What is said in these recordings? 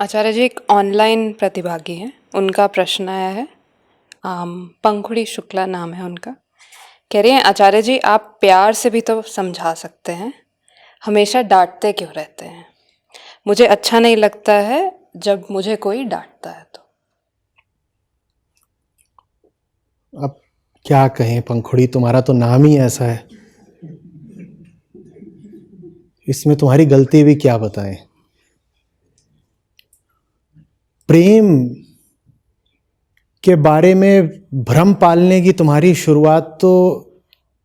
आचार्य जी एक ऑनलाइन प्रतिभागी हैं, उनका प्रश्न आया है। पंखुड़ी शुक्ला नाम है उनका। कह रही हैं आचार्य जी आप प्यार से भी तो समझा सकते हैं, हमेशा डांटते क्यों रहते हैं? मुझे अच्छा नहीं लगता है जब मुझे कोई डांटता है तो। अब क्या कहें पंखुड़ी, तुम्हारा तो नाम ही ऐसा है, इसमें तुम्हारी गलती भी क्या बताएं। प्रेम के बारे में भ्रम पालने की तुम्हारी शुरुआत तो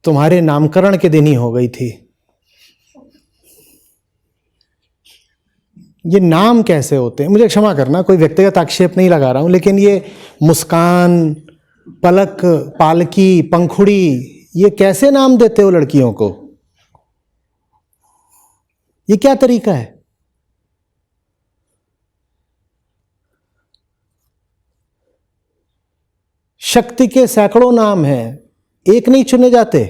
तुम्हारे नामकरण के दिन ही हो गई थी। ये नाम कैसे होते हैं, मुझे क्षमा करना, कोई व्यक्तिगत आक्षेप नहीं लगा रहा हूं, लेकिन ये मुस्कान, पलक, पालकी, पंखुड़ी, ये कैसे नाम देते हो लड़कियों को? ये क्या तरीका है? शक्ति के सैकड़ों नाम हैं, एक नहीं चुने जाते।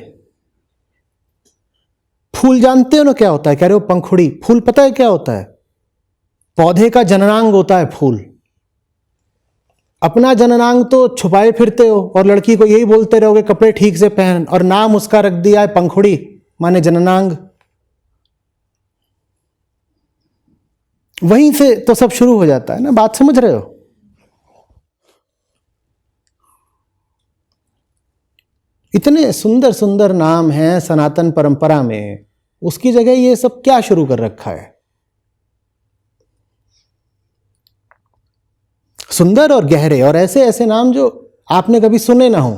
फूल जानते हो ना क्या होता है? कह रहे हो पंखुड़ी, फूल पता है क्या होता है? पौधे का जननांग होता है फूल। अपना जननांग तो छुपाए फिरते हो और लड़की को यही बोलते रहोगे कपड़े ठीक से पहन, और नाम उसका रख दिया है पंखुड़ी, माने जननांग। वहीं से तो सब शुरू हो जाता है ना, बात समझ रहे हो? इतने सुंदर सुंदर नाम हैं सनातन परंपरा में, उसकी जगह ये सब क्या शुरू कर रखा है? सुंदर और गहरे और ऐसे ऐसे नाम जो आपने कभी सुने ना हो,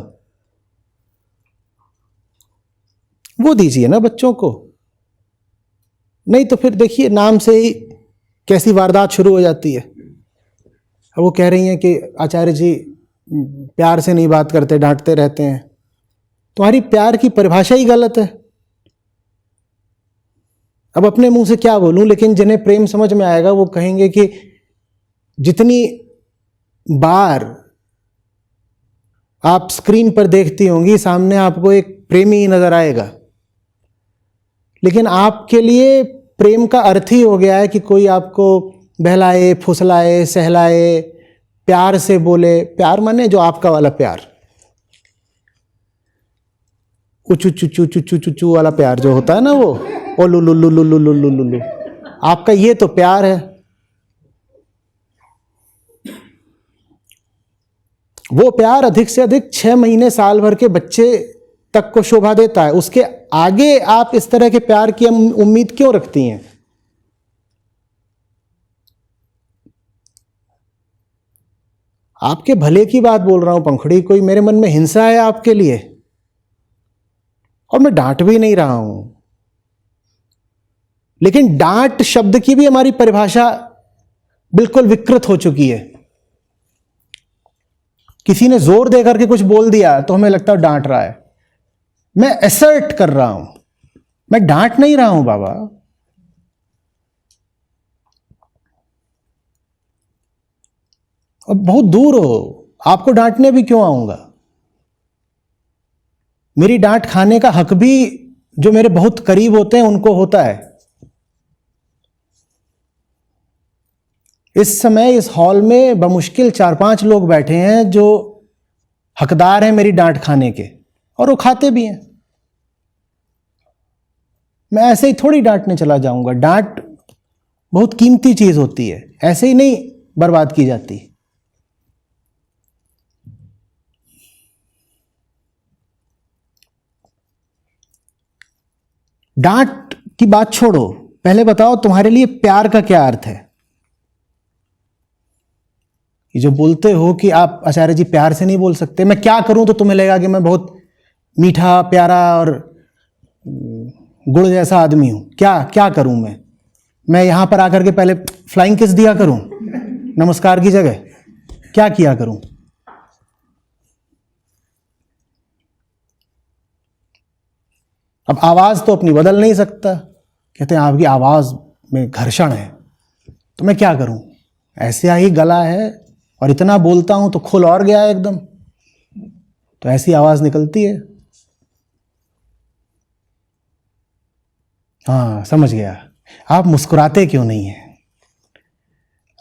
वो दीजिए ना बच्चों को। नहीं तो फिर देखिए नाम से ही कैसी वारदात शुरू हो जाती है। अब वो कह रही हैं कि आचार्य जी प्यार से नहीं बात करते, डांटते रहते हैं। तुम्हारी प्यार की परिभाषा ही गलत है। अब अपने मुंह से क्या बोलूं, लेकिन जिन्हें प्रेम समझ में आएगा वो कहेंगे कि जितनी बार आप स्क्रीन पर देखती होंगी सामने आपको एक प्रेमी ही नजर आएगा, लेकिन आपके लिए प्रेम का अर्थ ही हो गया है कि कोई आपको बहलाए, फुसलाए, सहलाए, प्यार से बोले। प्यार माने जो आपका वाला प्यार, उचू चुचू चुचू चुचू वाला प्यार जो होता है ना, वो ओ लुलु लुलु लुलु लुलु, आपका ये तो प्यार है। वो प्यार अधिक से अधिक 6 महीने साल भर के बच्चे तक को शोभा देता है। उसके आगे आप इस तरह के प्यार की उम्मीद क्यों रखती हैं? आपके भले की बात बोल रहा हूं पंखुड़ी, कोई मेरे मन में हिंसा है आपके लिए? और मैं डांट भी नहीं रहा हूं, लेकिन डांट शब्द की भी हमारी परिभाषा बिल्कुल विकृत हो चुकी है। किसी ने जोर देकर के कुछ बोल दिया तो हमें लगता है डांट रहा है। मैं असर्ट कर रहा हूं, मैं डांट नहीं रहा हूं बाबा। अब बहुत दूर हो, आपको डांटने भी क्यों आऊंगा? मेरी डांट खाने का हक भी जो मेरे बहुत करीब होते हैं उनको होता है। इस समय इस हॉल में बमुश्किल 4-5 लोग बैठे हैं जो हकदार हैं मेरी डांट खाने के, और वो खाते भी हैं। मैं ऐसे ही थोड़ी डांटने चला जाऊंगा। डांट बहुत कीमती चीज होती है, ऐसे ही नहीं बर्बाद की जाती। डांट की बात छोड़ो, पहले बताओ तुम्हारे लिए प्यार का क्या अर्थ है? ये जो बोलते हो कि आप आचार्य जी प्यार से नहीं बोल सकते, मैं क्या करूं तो तुम्हें लगेगा कि मैं बहुत मीठा, प्यारा और गुड़ जैसा आदमी हूं। क्या क्या करूं मैं यहां पर आकर के पहले फ्लाइंग किस दिया करूं नमस्कार की जगह? क्या किया करूं? अब आवाज तो अपनी बदल नहीं सकता, कहते हैं आपकी आवाज में घर्षण है, तो मैं क्या करूं? ऐसे ही गला है और इतना बोलता हूं तो खुल और गया है एकदम, तो ऐसी आवाज निकलती है। हाँ समझ गया। आप मुस्कुराते क्यों नहीं हैं?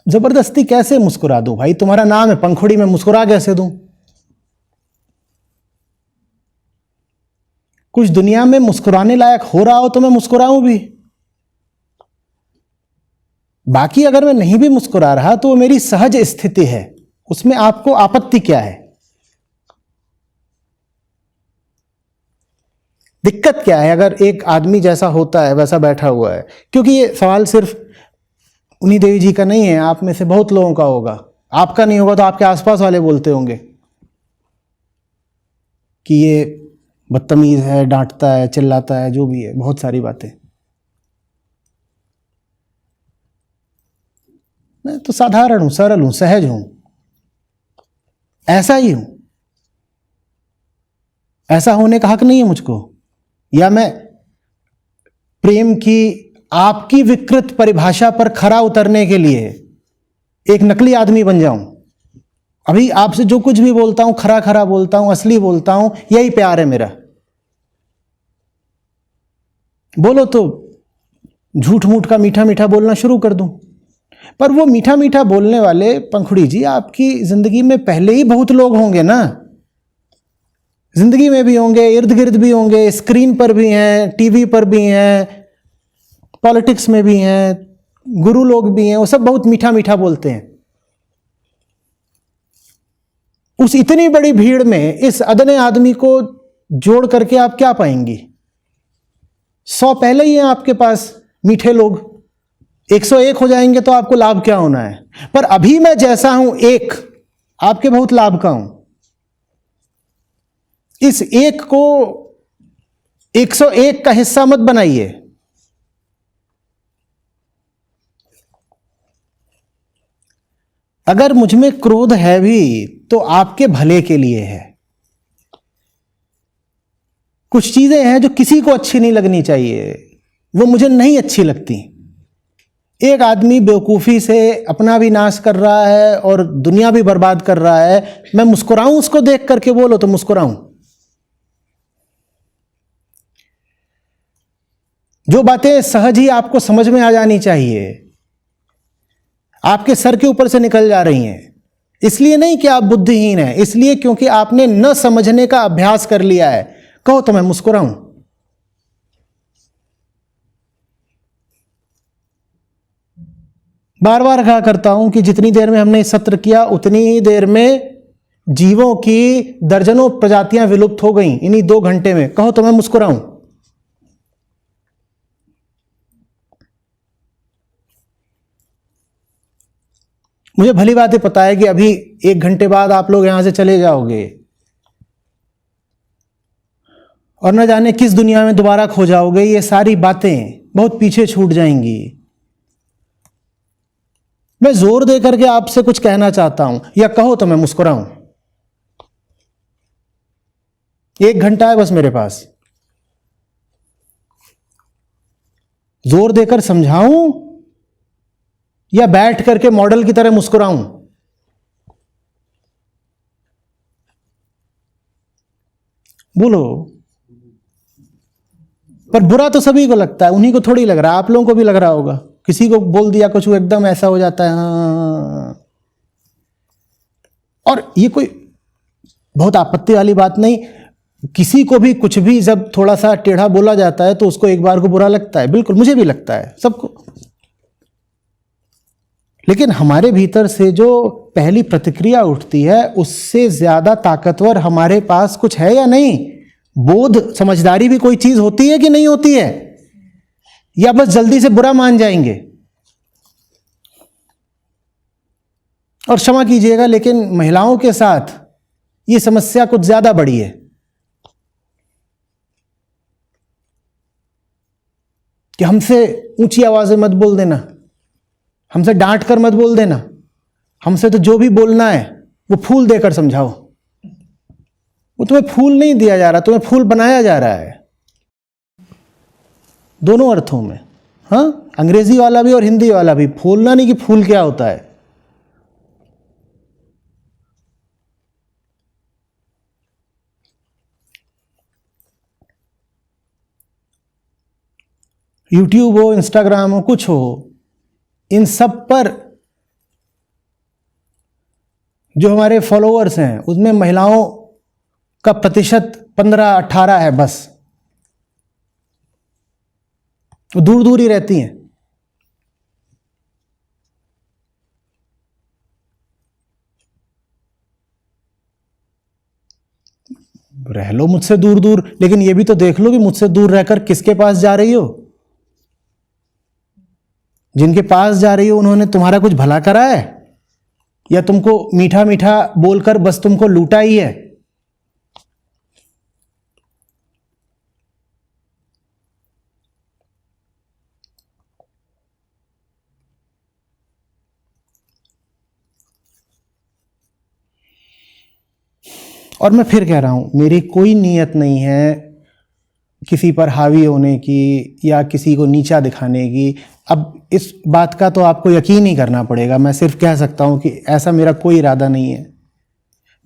जबरदस्ती कैसे मुस्कुरा दूं भाई? तुम्हारा नाम है पंखुड़ी, में मुस्कुरा कैसे दूं? कुछ दुनिया में मुस्कुराने लायक हो रहा हो तो मैं मुस्कुराऊं भी। बाकी अगर मैं नहीं भी मुस्कुरा रहा तो वो मेरी सहज स्थिति है, उसमें आपको आपत्ति क्या है? दिक्कत क्या है अगर एक आदमी जैसा होता है वैसा बैठा हुआ है? क्योंकि ये सवाल सिर्फ उन्हीं देवी जी का नहीं है, आप में से बहुत लोगों का होगा। आपका नहीं होगा तो आपके आसपास वाले बोलते होंगे कि ये बदतमीज है, डांटता है, चिल्लाता है, जो भी है, बहुत सारी बातें। मैं तो साधारण हूं, सरल हूं, सहज हूं, ऐसा ही हूं। ऐसा होने का हक नहीं है मुझको, या मैं प्रेम की आपकी विकृत परिभाषा पर खरा उतरने के लिए एक नकली आदमी बन जाऊं? अभी आपसे जो कुछ भी बोलता हूं खरा खरा बोलता हूं, असली बोलता हूं, यही प्यार है मेरा। बोलो तो झूठ मूठ का मीठा मीठा बोलना शुरू कर दूं। पर वो मीठा मीठा बोलने वाले पंखुड़ी जी आपकी जिंदगी में पहले ही बहुत लोग होंगे ना। जिंदगी में भी होंगे, इर्द गिर्द भी होंगे, स्क्रीन पर भी हैं, टीवी पर भी हैं, पॉलिटिक्स में भी हैं, गुरु लोग भी हैं, वो सब बहुत मीठा मीठा बोलते हैं। उस इतनी बड़ी भीड़ में इस अदने आदमी को जोड़ करके आप क्या पाएंगी? 100 पहले ही हैं आपके पास मीठे लोग, 101 हो जाएंगे तो आपको लाभ क्या होना है? पर अभी मैं जैसा हूं एक, आपके बहुत लाभ का हूं। इस एक को 101 का हिस्सा मत बनाइए। अगर मुझ में क्रोध है भी तो आपके भले के लिए है। कुछ चीजें हैं जो किसी को अच्छी नहीं लगनी चाहिए, वो मुझे नहीं अच्छी लगती। एक आदमी बेवकूफी से अपना भी नाश कर रहा है और दुनिया भी बर्बाद कर रहा है, मैं मुस्कुराऊं उसको देख करके? बोलो तो मुस्कुराऊं। जो बातें सहज ही आपको समझ में आ जानी चाहिए, आपके सर के ऊपर से निकल जा रही हैं। इसलिए नहीं कि आप बुद्धिहीन हैं, इसलिए क्योंकि आपने न समझने का अभ्यास कर लिया है। कहो तो मैं मुस्कुराऊं। बार बार कहा करता हूं कि जितनी देर में हमने सत्र किया उतनी ही देर में जीवों की दर्जनों प्रजातियां विलुप्त हो गई इन्हीं 2 घंटे में। कहो तो मैं मुस्कुराऊं। मुझे भली बात पता है कि अभी 1 घंटे बाद आप लोग यहां से चले जाओगे और न जाने किस दुनिया में दोबारा खो जाओगे। ये सारी बातें बहुत पीछे छूट जाएंगी। मैं जोर दे करके आपसे कुछ कहना चाहता हूं, या कहो तो मैं मुस्कुराऊं। 1 घंटा है बस मेरे पास। जोर देकर समझाऊं या बैठ करके मॉडल की तरह मुस्कुराऊं? बोलो। पर बुरा तो सभी को लगता है, उन्हीं को थोड़ी लग रहा है। आप लोगों को भी लग रहा होगा। किसी को बोल दिया कुछ, वो एकदम ऐसा हो जाता है हाँ। और ये कोई बहुत आपत्ति वाली बात नहीं। किसी को भी कुछ भी जब थोड़ा सा टेढ़ा बोला जाता है तो उसको एक बार को बुरा लगता है, बिल्कुल, मुझे भी लगता है, सबको। लेकिन हमारे भीतर से जो पहली प्रतिक्रिया उठती है उससे ज्यादा ताकतवर हमारे पास कुछ है या नहीं? बोध, समझदारी भी कोई चीज होती है कि नहीं होती है? या बस जल्दी से बुरा मान जाएंगे? और क्षमा कीजिएगा लेकिन महिलाओं के साथ ये समस्या कुछ ज्यादा बड़ी है कि हमसे ऊंची आवाज में मत बोल देना, हमसे डांट कर मत बोल देना, हमसे तो जो भी बोलना है वो फूल देकर समझाओ। वो तुम्हें फूल नहीं दिया जा रहा, तुम्हें फूल बनाया जा रहा है। दोनों अर्थों में, हाँ, अंग्रेजी वाला भी और हिंदी वाला भी। फूलना नहीं कि फूल क्या होता है। यूट्यूब हो, इंस्टाग्राम हो, कुछ हो, इन सब पर जो हमारे फॉलोअर्स हैं उसमें महिलाओं का प्रतिशत 15-18 है बस, वो दूर दूर ही रहती हैं। रह लो मुझसे दूर दूर, लेकिन ये भी तो देख लो कि मुझसे दूर रहकर किसके पास जा रही हो। जिनके पास जा रही हो उन्होंने तुम्हारा कुछ भला करा है, या तुमको मीठा मीठा बोलकर बस तुमको लूटा ही है। और मैं फिर कह रहा हूं, मेरी कोई नीयत नहीं है किसी पर हावी होने की या किसी को नीचा दिखाने की। अब इस बात का तो आपको यकीन ही करना पड़ेगा। मैं सिर्फ कह सकता हूं कि ऐसा मेरा कोई इरादा नहीं है।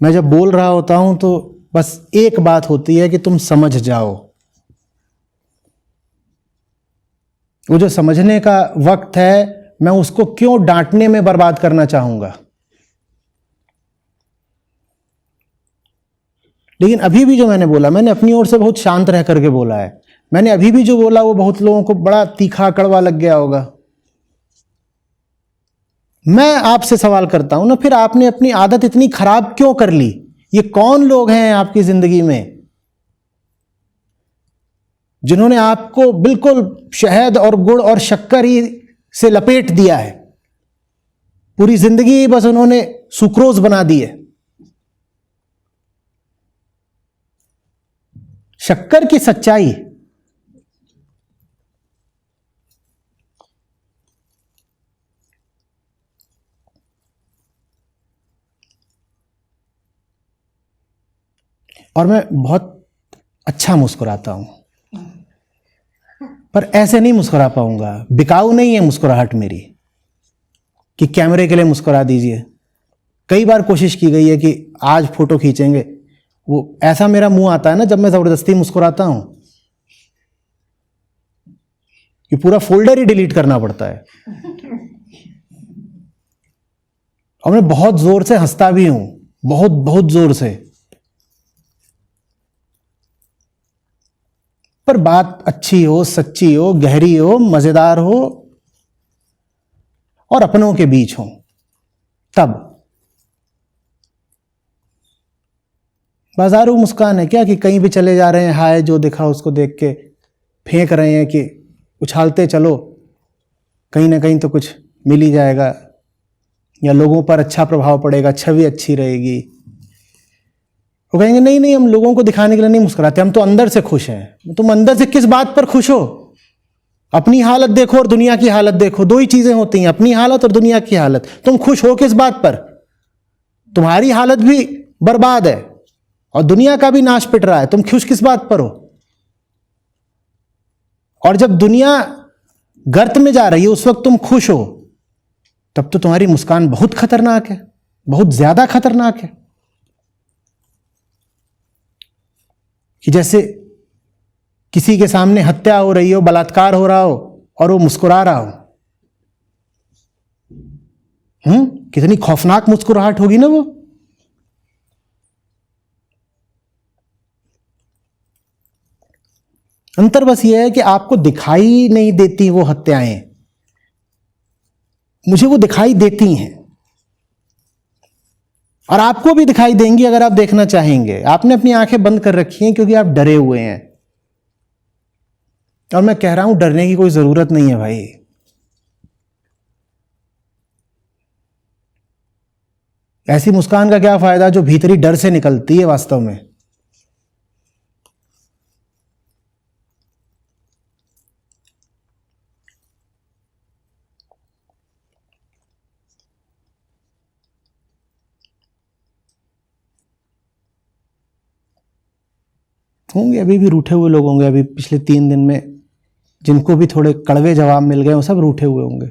मैं जब बोल रहा होता हूं तो बस एक बात होती है कि तुम समझ जाओ। वो जो समझने का वक्त है, मैं उसको क्यों डांटने में बर्बाद करना चाहूंगा। लेकिन अभी भी जो मैंने बोला, मैंने अपनी ओर से बहुत शांत रह करके बोला है। मैंने अभी भी जो बोला वो बहुत लोगों को बड़ा तीखा कड़वा लग गया होगा। मैं आपसे सवाल करता हूं ना, फिर आपने अपनी आदत इतनी खराब क्यों कर ली? ये कौन लोग हैं आपकी जिंदगी में जिन्होंने आपको बिल्कुल शहद और गुड़ और शक्कर ही से लपेट दिया है? पूरी जिंदगी बस उन्होंने सुक्रोज बना दी है। शक्कर की सच्चाई, और मैं बहुत अच्छा मुस्कुराता हूं, पर ऐसे नहीं मुस्कुरा पाऊंगा। बिकाऊ नहीं है मुस्कुराहट मेरी कि कैमरे के लिए मुस्कुरा दीजिए। कई बार कोशिश की गई है कि आज फोटो खींचेंगे, वो ऐसा मेरा मुंह आता है ना जब मैं जबरदस्ती मुस्कुराता हूं कि पूरा फोल्डर ही डिलीट करना पड़ता है। और मैं बहुत जोर से हंसता भी हूं, बहुत बहुत जोर से। पर बात अच्छी हो, सच्ची हो, गहरी हो, मजेदार हो और अपनों के बीच हो, तब। बाजारू मुस्कान है क्या कि कहीं भी चले जा रहे हैं, हाय जो दिखा उसको देख के फेंक रहे हैं कि उछालते चलो, कहीं ना कहीं तो कुछ मिल ही जाएगा, या लोगों पर अच्छा प्रभाव पड़ेगा, छवि अच्छी रहेगी। वो कहेंगे नहीं नहीं, हम लोगों को दिखाने के लिए नहीं मुस्कुराते, हम तो अंदर से खुश हैं। तुम अंदर से किस बात पर खुश हो? अपनी हालत देखो और दुनिया की हालत देखो, दो ही चीजें होती हैं, अपनी हालत और दुनिया की हालत। तुम खुश हो किस बात पर? तुम्हारी हालत भी बर्बाद है और दुनिया का भी नाश पिट रहा है, तुम खुश किस बात पर हो? और जब दुनिया गर्त में जा रही है उस वक्त तुम खुश हो, तब तो तुम्हारी मुस्कान बहुत खतरनाक है, बहुत ज्यादा खतरनाक है। कि जैसे किसी के सामने हत्या हो रही हो, बलात्कार हो रहा हो और वो मुस्कुरा रहा हो। कितनी खौफनाक मुस्कुराहट होगी ना वो। अंतर बस ये है कि आपको दिखाई नहीं देती वो हत्याएं, मुझे वो दिखाई देती हैं और आपको भी दिखाई देंगी अगर आप देखना चाहेंगे। आपने अपनी आंखें बंद कर रखी हैं क्योंकि आप डरे हुए हैं। और मैं कह रहा हूं डरने की कोई जरूरत नहीं है भाई। ऐसी मुस्कान का क्या फायदा जो भीतरी डर से निकलती है वास्तव में। होंगे अभी भी रूठे हुए लोग होंगे, अभी पिछले 3 दिन में जिनको भी थोड़े कड़वे जवाब मिल गए वो सब रूठे हुए होंगे।